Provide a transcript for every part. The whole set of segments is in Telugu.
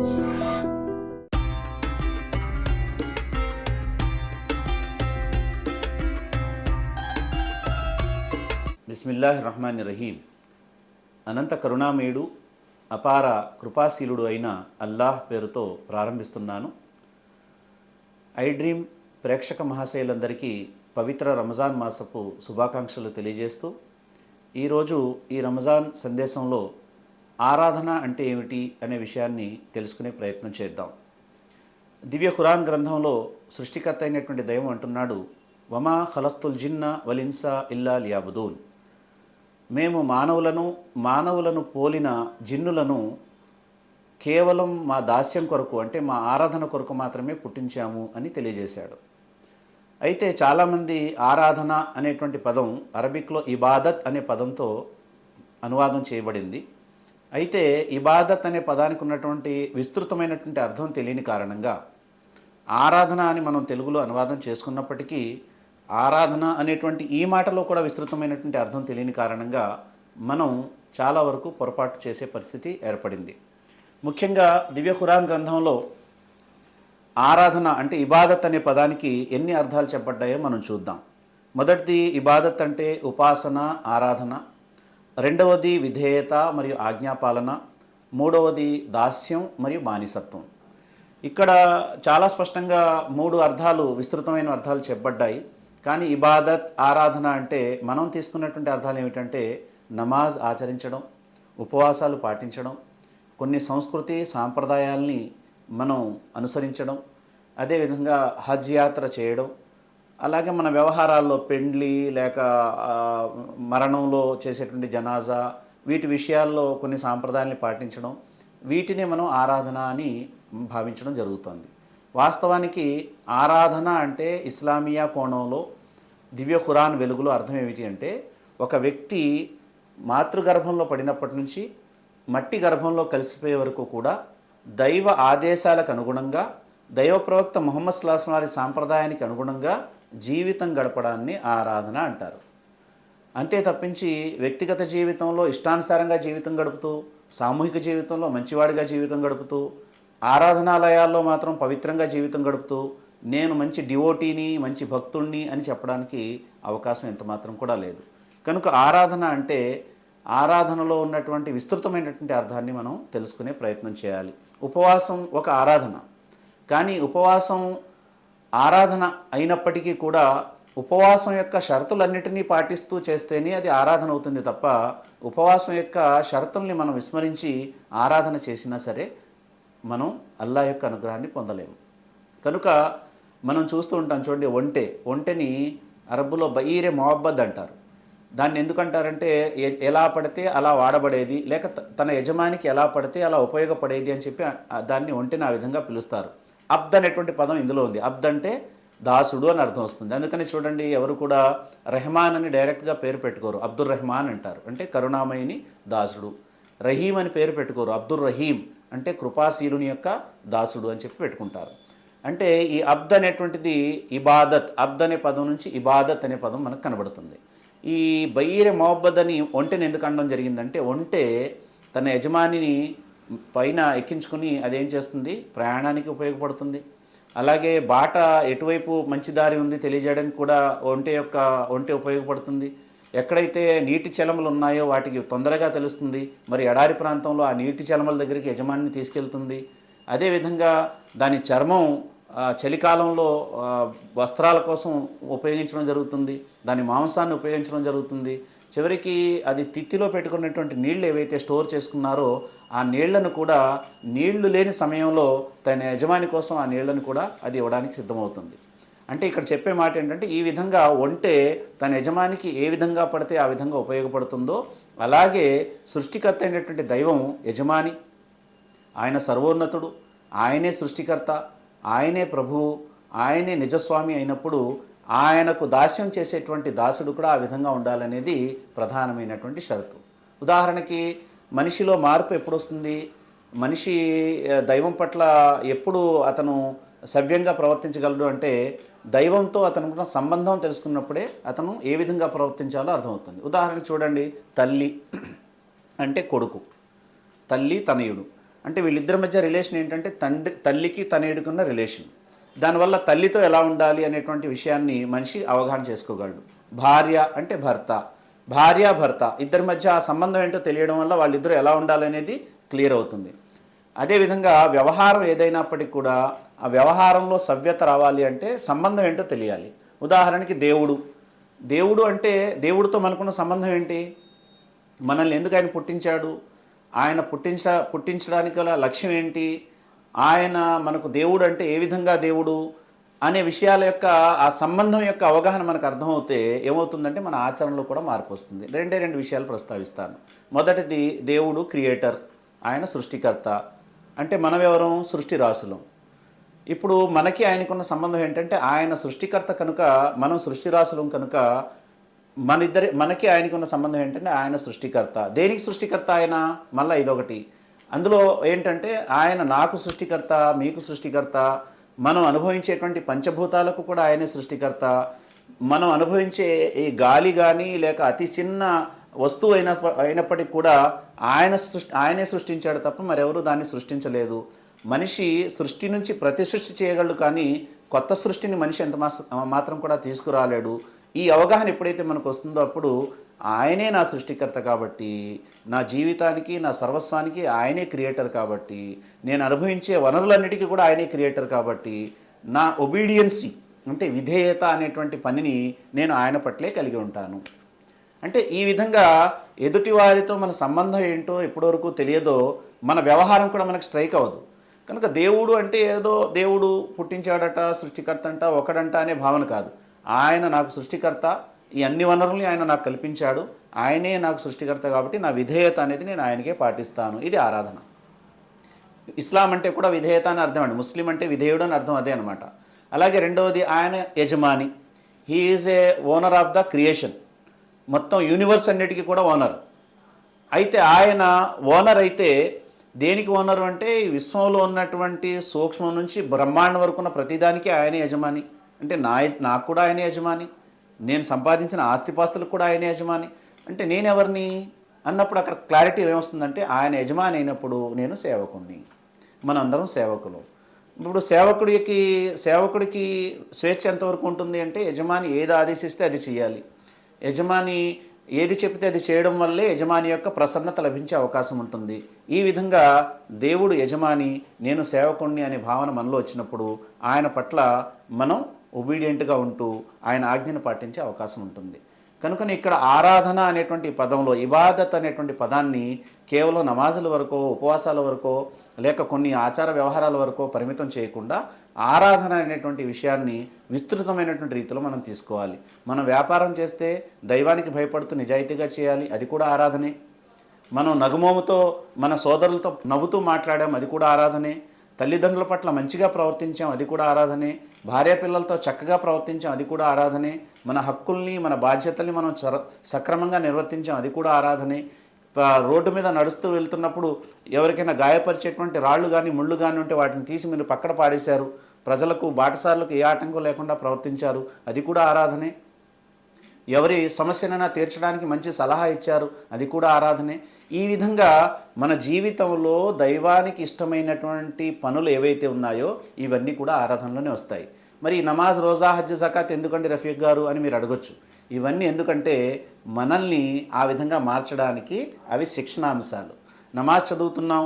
బిస్మిల్లాహిర్రహ్మానిర్రహీం. అనంత కరుణామయుడు అపార కృపాశీలుడు అయిన అల్లాహ్ పేరుతో ప్రారంభిస్తున్నాను. ఐ డ్రీమ్ ప్రేక్షక మహాశయులందరికీ పవిత్ర రంజాన్ మాసపు శుభాకాంక్షలు తెలియజేస్తూ ఈరోజు ఈ రంజాన్ సందేశంలో ఆరాధన అంటే ఏమిటి అనే విషయాన్ని తెలుసుకునే ప్రయత్నం చేద్దాం. దివ్య ఖురాన్ గ్రంథంలో సృష్టికర్త అయినటువంటి దైవం అంటున్నాడు, వమా ఖలక్తుల్ జిన్న వల్ ఇన్సా ఇల్లా లియాబుదూన్. మేము మానవులను పోలిన జిన్నులను కేవలం మా దాస్యం కొరకు, అంటే మా ఆరాధన కొరకు మాత్రమే పుట్టించాము అని తెలియజేశాడు. అయితే చాలామంది ఆరాధన అనేటువంటి పదం అరబిక్లో ఇబాదత్ అనే పదంతో అనువాదం చేయబడింది. అయితే ఇబాదత్ అనే పదానికి ఉన్నటువంటి విస్తృతమైనటువంటి అర్థం తెలియని కారణంగా ఆరాధన అని మనం తెలుగులో అనువాదం చేసుకున్నప్పటికీ ఆరాధన అనేటువంటి ఈ మాటలో కూడా విస్తృతమైనటువంటి అర్థం తెలియని కారణంగా మనం చాలా వరకు పొరపాటు చేసే పరిస్థితి ఏర్పడింది. ముఖ్యంగా దివ్య ఖురాన్ గ్రంథంలో ఆరాధన అంటే ఇబాదత్ అనే పదానికి ఎన్ని అర్థాలు చెప్పబడ్డాయో మనం చూద్దాం. మొదటిది ఇబాదత్ అంటే ఉపాసన, ఆరాధన. రెండవది విధేయత మరియు ఆజ్ఞాపాలన. మూడవది దాస్యం మరియు బానిసత్వం. ఇక్కడ చాలా స్పష్టంగా మూడు అర్థాలు, విస్తృతమైన అర్థాలు చెప్పబడ్డాయి. కానీ ఇబాదత్, ఆరాధన అంటే మనం తీసుకున్నటువంటి అర్థాలు ఏమిటంటే నమాజ్ ఆచరించడం, ఉపవాసాలు పాటించడం, కొన్ని సంస్కృతి సాంప్రదాయాల్ని మనం అనుసరించడం, అదేవిధంగా హజ్ యాత్ర చేయడం, అలాగే మన వ్యవహారాల్లో పెండ్లి లేక మరణంలో చేసేటువంటి జనాజా, వీటి విషయాల్లో కొన్ని సాంప్రదాయాల్ని పాటించడం, వీటిని మనం ఆరాధన అని భావించడం జరుగుతుంది. వాస్తవానికి ఆరాధన అంటే ఇస్లామియా కోణంలో దివ్య ఖురాన్ వెలుగులో అర్థం ఏమిటి అంటే, ఒక వ్యక్తి మాతృగర్భంలో పడినప్పటి నుంచి మట్టి గర్భంలో కలిసిపోయే వరకు కూడా దైవ ఆదేశాలకు అనుగుణంగా, దైవ ప్రవక్త ముహమ్మద్ సల్లల్లాహు అలైహి వసల్లం వారి సాంప్రదాయానికి అనుగుణంగా జీవితం గడపడాన్ని ఆరాధన అంటారు. అంతే తప్పించి వ్యక్తిగత జీవితంలో ఇష్టానుసారంగా జీవితం గడుపుతూ, సామూహిక జీవితంలో మంచివాడిగా జీవితం గడుపుతూ, ఆరాధనాలయాల్లో మాత్రం పవిత్రంగా జీవితం గడుపుతూ నేను మంచి డివోటీని, మంచి భక్తుణ్ణి అని చెప్పడానికి అవకాశం ఎంతమాత్రం కూడా లేదు. కనుక ఆరాధన అంటే ఆరాధనలో ఉన్నటువంటి విస్తృతమైనటువంటి అర్థాన్ని మనం తెలుసుకునే ప్రయత్నం చేయాలి. ఉపవాసం ఒక ఆరాధన. కానీ ఉపవాసం ఆరాధన అయినప్పటికీ కూడా ఉపవాసం యొక్క షరతులన్నిటినీ పాటిస్తూ చేస్తేనే అది ఆరాధన అవుతుంది తప్ప, ఉపవాసం యొక్క షరతుల్ని మనం విస్మరించి ఆరాధన చేసినా సరే మనం అల్లాహ్ యొక్క అనుగ్రహాన్ని పొందలేము. కనుక మనం చూస్తూ ఉంటాం చూడండి, ఒంటెని అరబ్బులో బయీరే మొహబ్బద్ అంటారు. దాన్ని ఎందుకంటారంటే ఎలా పడితే అలా వాడబడేది, లేక తన యజమానికి ఎలా పడితే అలా ఉపయోగపడేది అని చెప్పి దాన్ని ఒంటెని ఆ విధంగా పిలుస్తారు. అబ్ద్ అనేటువంటి పదం ఇందులో ఉంది. అబ్ద్ అంటే దాసుడు అని అర్థం వస్తుంది. అందుకని చూడండి, ఎవరు కూడా రెహమాన్ అని డైరెక్ట్గా పేరు పెట్టుకోరు, అబ్దుర్ రెహమాన్ అంటారు, అంటే కరుణామయిని దాసుడు. రహీం అని పేరు పెట్టుకోరు, అబ్దుర్ రహీం అంటే కృపాశీలుని యొక్క దాసుడు అని చెప్పి పెట్టుకుంటారు. అంటే ఈ అబ్ద్ అనేటువంటిది ఇబాదత్, అబ్ద్ అనే పదం నుంచి ఇబాదత్ అనే పదం మనకు కనబడుతుంది. ఈ బయీరే మొహబ్బద్ అని ఒంటెని ఎందుకు అనడం జరిగిందంటే, ఒంటె తన యజమానిని పైన ఎక్కించుకుని అదేం చేస్తుంది, ప్రయాణానికి ఉపయోగపడుతుంది. అలాగే బాట ఎటువైపు మంచి దారి ఉంది తెలియజేయడానికి కూడా ఒంటె ఉపయోగపడుతుంది. ఎక్కడైతే నీటి చలమలు ఉన్నాయో వాటికి తొందరగా తెలుస్తుంది. మరి ఎడారి ప్రాంతంలో ఆ నీటి చలమల దగ్గరికి యజమానిని తీసుకెళ్తుంది. అదేవిధంగా దాని చర్మం చలికాలంలో వస్త్రాల కోసం ఉపయోగించడం జరుగుతుంది, దాని మాంసాన్ని ఉపయోగించడం జరుగుతుంది. చివరికి అది తిత్తిలో పెట్టుకున్నటువంటి నీళ్లు ఏవైతే స్టోర్ చేసుకున్నారో ఆ నీళ్లను కూడా నీళ్లు లేని సమయంలో తన యజమాని కోసం ఆ నీళ్లను కూడా అది ఇవ్వడానికి సిద్ధమవుతుంది. అంటే ఇక్కడ చెప్పే మాట ఏంటంటే, ఈ విధంగా ఒంటె తన యజమానికి ఏ విధంగా పడితే ఆ విధంగా ఉపయోగపడుతుందో, అలాగే సృష్టికర్త అయినటువంటి దైవం యజమాని, ఆయన సర్వోన్నతుడు, ఆయనే సృష్టికర్త, ఆయనే ప్రభువు, ఆయనే నిజస్వామి అయినప్పుడు ఆయనకు దాస్యం చేసేటువంటి దాసుడు కూడా ఆ విధంగా ఉండాలనేది ప్రధానమైనటువంటి షరతు. ఉదాహరణకి మనిషిలో మార్పు ఎప్పుడు వస్తుంది, మనిషి దైవం పట్ల ఎప్పుడు అతను సవ్యంగా ప్రవర్తించగలడు అంటే, దైవంతో అతనుకున్న సంబంధం తెలుసుకున్నప్పుడే అతను ఏ విధంగా ప్రవర్తించాలో అర్థమవుతుంది. ఉదాహరణకు చూడండి, తల్లి అంటే కొడుకు, తల్లి తనయుడు. అంటే వీళ్ళిద్దరి మధ్య రిలేషన్ ఏంటంటే తల్లికి తనయుడికున్న రిలేషన్. దానివల్ల తల్లితో ఎలా ఉండాలి అనేటువంటి విషయాన్ని మనిషి అవగాహన చేసుకోగలడు. భార్య అంటే భర్త, భార్య భర్త ఇద్దరి మధ్య ఆ సంబంధం ఏంటో తెలియడం వల్ల వాళ్ళిద్దరూ ఎలా ఉండాలి అనేది క్లియర్ అవుతుంది. అదేవిధంగా వ్యవహారం ఏదైనప్పటికీ కూడా ఆ వ్యవహారంలో సవ్యత రావాలి అంటే సంబంధం ఏంటో తెలియాలి. ఉదాహరణకి దేవుడు అంటే దేవుడితో మనకున్న సంబంధం ఏంటి? మనల్ని ఎందుకు ఆయన పుట్టించాడు? ఆయన పుట్టించడానికి గల లక్ష్యం ఏంటి? ఆయన మనకు దేవుడు అంటే ఏ విధంగా దేవుడు అనే విషయాల యొక్క ఆ సంబంధం యొక్క అవగాహన మనకు అర్థమవుతే ఏమవుతుందంటే మన ఆచరణలో కూడా మార్పు వస్తుంది. రెండు విషయాలు ప్రస్తావిస్తాను. మొదటిది, దేవుడు క్రియేటర్, ఆయన సృష్టికర్త. అంటే మనమెవరం? సృష్టి రాసులం. ఇప్పుడు మనకి ఆయనకున్న సంబంధం ఏంటంటే ఆయన సృష్టికర్త కనుక మనం సృష్టి రాసులం కనుక మనకి ఆయనకు ఉన్న సంబంధం ఏంటంటే ఆయన సృష్టికర్త. దేనికి సృష్టికర్త ఆయన? మళ్ళీ ఇదొకటి. అందులో ఏంటంటే ఆయన నాకు సృష్టికర్త, మీకు సృష్టికర్త. మనం అనుభవించేటువంటి పంచభూతాలకు కూడా ఆయనే సృష్టికర్త. మనం అనుభవించే ఈ గాలి కానీ లేక అతి చిన్న వస్తువు అయినప్పటికీ కూడా ఆయనే సృష్టించాడు తప్ప మరెవరు దాన్ని సృష్టించలేదు. మనిషి సృష్టి నుంచి ప్రతి సృష్టి చేయగలడు, కానీ కొత్త సృష్టిని మనిషి ఎంత మాత్రం కూడా తీసుకురాలేడు. ఈ అవగాహన ఎప్పుడైతే మనకు వస్తుందో అప్పుడు ఆయనే నా సృష్టికర్త కాబట్టి, నా జీవితానికి నా సర్వస్వానికి ఆయనే క్రియేటర్ కాబట్టి, నేను అనుభవించే వనరులన్నిటికీ కూడా ఆయనే క్రియేటర్ కాబట్టి, నా ఒబీడియన్సీ అంటే విధేయత అనేటువంటి పనిని నేను ఆయన పట్లే కలిగి ఉంటాను. అంటే ఈ విధంగా ఎదుటి వారితో మన సంబంధం ఏంటో ఎప్పటివరకు తెలియదో మన వ్యవహారం కూడా మనకు స్ట్రైక్ అవ్వదు. కనుక దేవుడు అంటే ఏదో దేవుడు పుట్టించాడట, సృష్టికర్త అంట, ఒకడంట అనే భావన కాదు. ఆయన నాకు సృష్టికర్త, ఈ అన్ని వనరుల్ని ఆయన నాకు కల్పించాడు, ఆయనే నాకు సృష్టికర్త కాబట్టి నా విధేయత అనేది నేను ఆయనకే పాటిస్తాను. ఇది ఆరాధన. ఇస్లాం అంటే కూడా విధేయత అని అర్థం అండి. ముస్లిం అంటే విధేయుడు అని అర్థం అదే అనమాట. అలాగే రెండవది, ఆయన యజమాని. He is a owner of the creation. మొత్తం యూనివర్స్ అన్నిటికీ కూడా ఓనర్. అయితే ఆయన ఓనర్ అయితే దేనికి ఓనరు అంటే ఈ విశ్వంలో ఉన్నటువంటి సూక్ష్మం నుంచి బ్రహ్మాండం వరకు ఉన్న ప్రతిదానికి ఆయనే యజమాని. అంటే నాకు కూడా ఆయనే యజమాని, నేను సంపాదించిన ఆస్తిపాస్తులకు కూడా ఆయనే యజమాని. అంటే నేనెవరిని అన్నప్పుడు అక్కడ క్లారిటీ ఏమొస్తుందంటే ఆయన యజమాని అయినప్పుడు నేను సేవకుడిని, మనందరం సేవకులు. ఇప్పుడు సేవకుడికి స్వేచ్ఛ ఎంతవరకు ఉంటుంది అంటే యజమాని ఏది ఆదేశిస్తే అది చేయాలి. యజమాని ఏది చెప్తే అది చేయడం వల్లే యజమాని యొక్క ప్రసన్నత లభించే అవకాశం ఉంటుంది. ఈ విధంగా దేవుడు యజమాని, నేను సేవకుణ్ణి అనే భావన మనలో వచ్చినప్పుడు ఆయన పట్ల మనం ఒబీడియంట్గా ఉంటూ ఆయన ఆజ్ఞను పాటించే అవకాశం ఉంటుంది. కనుకనే ఇక్కడ ఆరాధన అనేటువంటి పదంలో ఇబాదత్ అనేటువంటి పదాన్ని కేవలం నమాజుల వరకో, ఉపవాసాల వరకో, లేక కొన్ని ఆచార వ్యవహారాల వరకో పరిమితం చేయకుండా ఆరాధన అనేటువంటి విషయాన్ని విస్తృతమైనటువంటి రీతిలో మనం తీసుకోవాలి. మనం వ్యాపారం చేస్తే దైవానికి భయపడుతూ నిజాయితీగా చేయాలి, అది కూడా ఆరాధనే. మనం నగుమోముతో మన సోదరులతో నవ్వుతూ మాట్లాడాం, అది కూడా ఆరాధనే. తల్లిదండ్రుల పట్ల మంచిగా ప్రవర్తించాం, అది కూడా ఆరాధనే. భార్య పిల్లలతో చక్కగా ప్రవర్తించాం, అది కూడా ఆరాధనే. మన హక్కుల్ని మన బాధ్యతల్ని మనం సక్రమంగా నిర్వర్తించాం, అది కూడా ఆరాధనే. రోడ్డు మీద నడుస్తూ వెళ్తున్నప్పుడు ఎవరికైనా గాయపరిచేటువంటి రాళ్ళు కానీ ముళ్ళు కానీ ఉంటే వాటిని తీసి మీరు పక్కన పాడేశారు, ప్రజలకు బాటసార్లకు ఏ ఆటంకం లేకుండా ప్రవర్తించారు, అది కూడా ఆరాధనే. ఎవరి సమస్యనైనా తీర్చడానికి మంచి సలహా ఇచ్చారు, అది కూడా ఆరాధనే. ఈ విధంగా మన జీవితంలో దైవానికి ఇష్టమైనటువంటి పనులు ఏవైతే ఉన్నాయో ఇవన్నీ కూడా ఆరాధనలోనే వస్తాయి. మరి నమాజ్, రోజా, హజ్, జకాత్ ఎందుకండి రఫీక్ గారు అని మీరు అడగొచ్చు. ఇవన్నీ ఎందుకంటే మనల్ని ఆ విధంగా మార్చడానికి అవి శిక్షణాంశాలు. నమాజ్ చదువుతున్నాం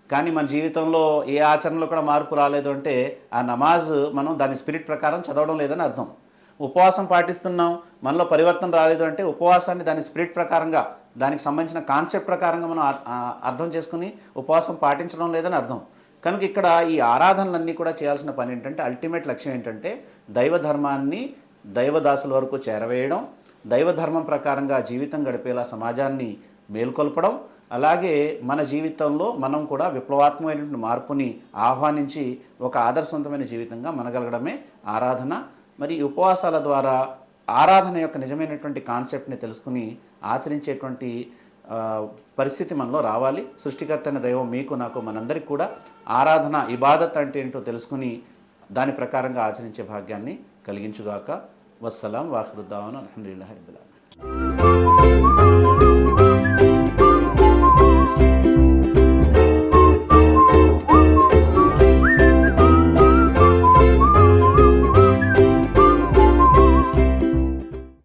కానీ మన జీవితంలో ఏ ఆచరణలో కూడా మార్పు రాలేదు అంటే ఆ నమాజ్ మనం దాని స్పిరిట్ ప్రకారం చదవడం లేదని అర్థం. ఉపవాసం పాటిస్తున్నాం, మనలో పరివర్తన రాలేదు అంటే ఉపవాసాన్ని దాని స్పిరిట్ ప్రకారంగా, దానికి సంబంధించిన కాన్సెప్ట్ ప్రకారంగా మనం అర్థం చేసుకుని ఉపవాసం పాటించడం లేదని అర్థం. కనుక ఇక్కడ ఈ ఆరాధనలన్నీ కూడా చేయాల్సిన పని ఏంటంటే అల్టిమేట్ లక్ష్యం ఏంటంటే దైవ ధర్మాన్ని దైవదాసుల వరకు చేరవేయడం, దైవధర్మం ప్రకారంగా జీవితం గడిపేలా సమాజాన్ని మేల్కొల్పడం, అలాగే మన జీవితంలో మనం కూడా విప్లవాత్మకమైనటువంటి మార్పుని ఆహ్వానించి ఒక ఆదర్శవంతమైన జీవితంగా మనగలగడమే ఆరాధన. మరి ఉపవాసాల ద్వారా ఆరాధన యొక్క నిజమైనటువంటి కాన్సెప్ట్ని తెలుసుకుని ఆచరించేటువంటి పరిస్థితి మనలో రావాలి. సృష్టికర్త అయిన దైవం మీకు, నాకు, మనందరికీ కూడా ఆరాధన, ఇబాదత్ అంటే ఏంటో తెలుసుకుని దాని ప్రకారంగా ఆచరించే భాగ్యాన్ని కలిగించుగాక. వస్సలాం వాఖిరుద్దావన అల్హమ్దులిల్లాహి రబ్బిల్ ఆలమీన్.